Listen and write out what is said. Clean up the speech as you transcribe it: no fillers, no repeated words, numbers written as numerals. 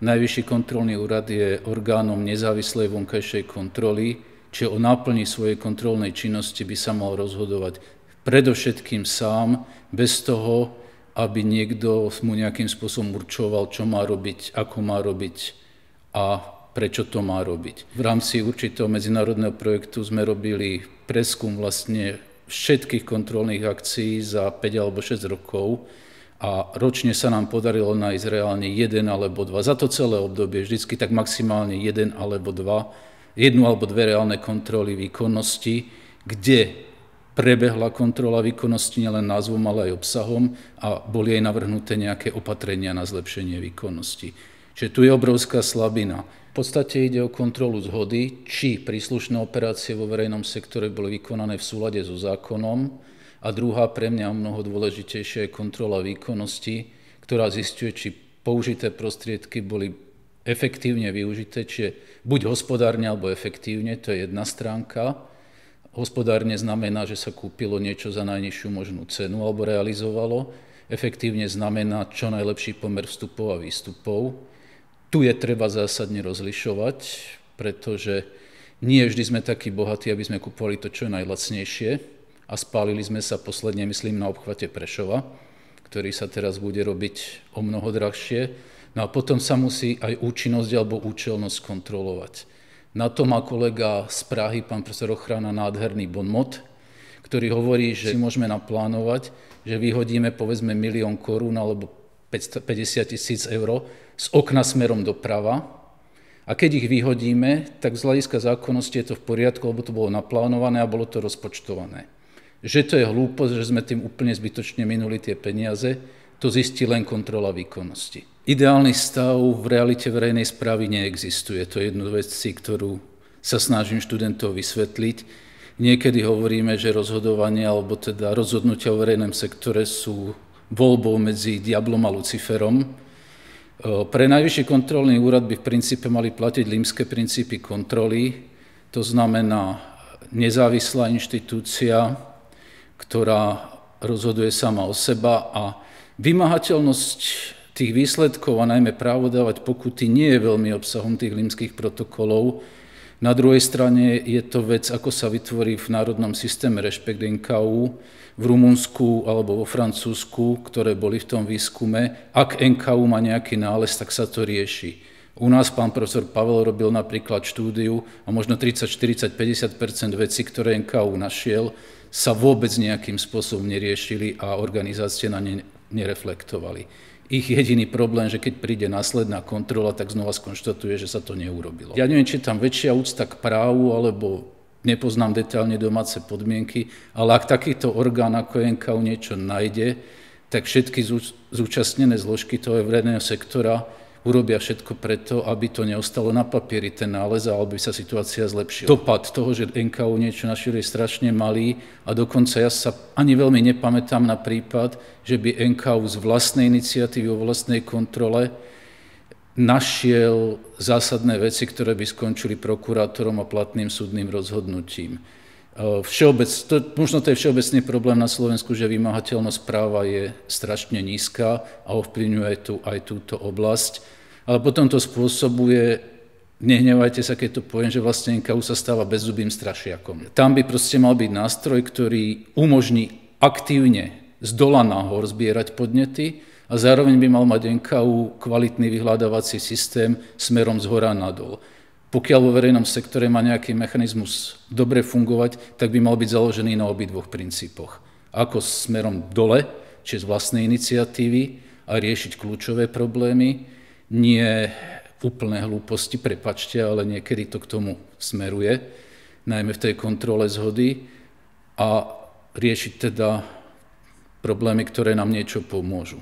Najvyšší kontrolný úrad je orgánom nezávislej vonkajšej kontroly, čiže o náplni svojej kontrolnej činnosti by sa mal rozhodovať predovšetkým sám, bez toho, aby niekto mu nejakým spôsobom určoval, čo má robiť, ako má robiť a prečo to má robiť. V rámci určitého medzinárodného projektu sme robili preskum vlastne všetkých kontrolných akcií za 5 alebo 6 rokov a ročne sa nám podarilo nájsť reálne 1 alebo 2. Za to celé obdobie vždycky tak maximálne 1 alebo 2, 1 alebo 2 reálne kontroly výkonnosti, kde prebehla kontrola výkonnosti nielen názvom, ale aj obsahom a boli aj navrhnuté nejaké opatrenia na zlepšenie výkonnosti. Čiže tu je obrovská slabina. V podstate ide o kontrolu zhody, či príslušné operácie vo verejnom sektore boli vykonané v súlade so zákonom. A druhá pre mňa mnoho dôležitejšia je kontrola výkonnosti, ktorá zisťuje, či použité prostriedky boli efektívne využité, čiže buď hospodárne alebo efektívne, to je jedna stránka. Hospodárne znamená, že sa kúpilo niečo za najnižšiu možnú cenu alebo realizovalo. Efektívne znamená čo najlepší pomer vstupov a výstupov. Tu je treba zásadne rozlišovať, pretože nie vždy sme takí bohatí, aby sme kupovali to, čo je najlacnejšie. A spálili sme sa posledne, myslím, na obchvate Prešova, ktorý sa teraz bude robiť o mnoho drahšie. No a potom sa musí aj účinnosť alebo účelnosť kontrolovať. Na to má kolega z Prahy, pán profesor Ochrana, nádherný bonmot, ktorý hovorí, že si môžeme naplánovať, že vyhodíme povedzme 1 000 000 korún alebo 50 000 eur z okna smerom doprava. A keď ich vyhodíme, tak z hľadiska zákonnosti je to v poriadku, lebo to bolo naplánované a bolo to rozpočtované. Že to je hlúposť, že sme tým úplne zbytočne minuli tie peniaze, to zistí len kontrola výkonnosti. Ideálny stav v realite verejnej správy neexistuje. To je jedna vec, ktorú sa snažím študentov vysvetliť. Niekedy hovoríme, že rozhodovanie alebo teda rozhodnutia o verejnom sektore sú voľbou medzi diablom a Luciferom. Pre Najvyšší kontrolný úrad by v princípe mali platiť rímske princípy kontroly, to znamená nezávislá inštitúcia, ktorá rozhoduje sama o seba a vymáhateľnosť tých výsledkov a najmä právo dávať pokuty nie je veľmi obsahom tých rímskych protokolov. Na druhej strane je to vec, ako sa vytvorí v národnom systéme rešpekt NKÚ v Rumunsku alebo vo Francúzsku, ktoré boli v tom výskume. Ak NKÚ má nejaký nález, tak sa to rieši. U nás pán profesor Pavel robil napríklad štúdiu a možno 30, 40, 50% vecí, ktoré NKÚ našiel, sa vôbec nejakým spôsobom neriešili a organizácie na ne nereflektovali. Ich jediný problém, že keď príde následná kontrola, tak znova skonštatuje, že sa to neurobilo. Ja neviem, či je tam väčšia úcta k právu, alebo nepoznám detailne domáce podmienky, ale ak takýto orgán ako NKÚ niečo nájde, tak všetky zúčastnené zložky toho verejného sektora urobia všetko preto, aby to neostalo na papieri ten nález a aby sa situácia zlepšila. Dopad toho, že NKÚ niečo našiel, je strašne malý a dokonca ja sa ani veľmi nepamätám na prípad, že by NKÚ z vlastnej iniciatívy o vlastnej kontrole našiel zásadné veci, ktoré by skončili prokurátorom a platným súdnym rozhodnutím. Možno to je všeobecný problém na Slovensku, že vymáhateľnosť práva je strašne nízka a ovplyvňuje aj túto oblasť, ale potom to spôsobuje, nehnevajte sa, keď to poviem, že vlastne NKÚ sa stáva bezzubým strašiakom. Tam by proste mal byť nástroj, ktorý umožní aktívne z dola nahor zbierať podnety a zároveň by mal mať NKÚ kvalitný vyhľadávací systém smerom zhora nadol. Pokiaľ vo verejnom sektore má nejaký mechanizmus dobre fungovať, tak by mal byť založený na obidvoch princípoch. Ako smerom dole, čiže z vlastnej iniciatívy a riešiť kľúčové problémy, nie úplné hlúposti, prepáčte, ale niekedy to k tomu smeruje, najmä v tej kontrole zhody a riešiť teda problémy, ktoré nám niečo pomôžu.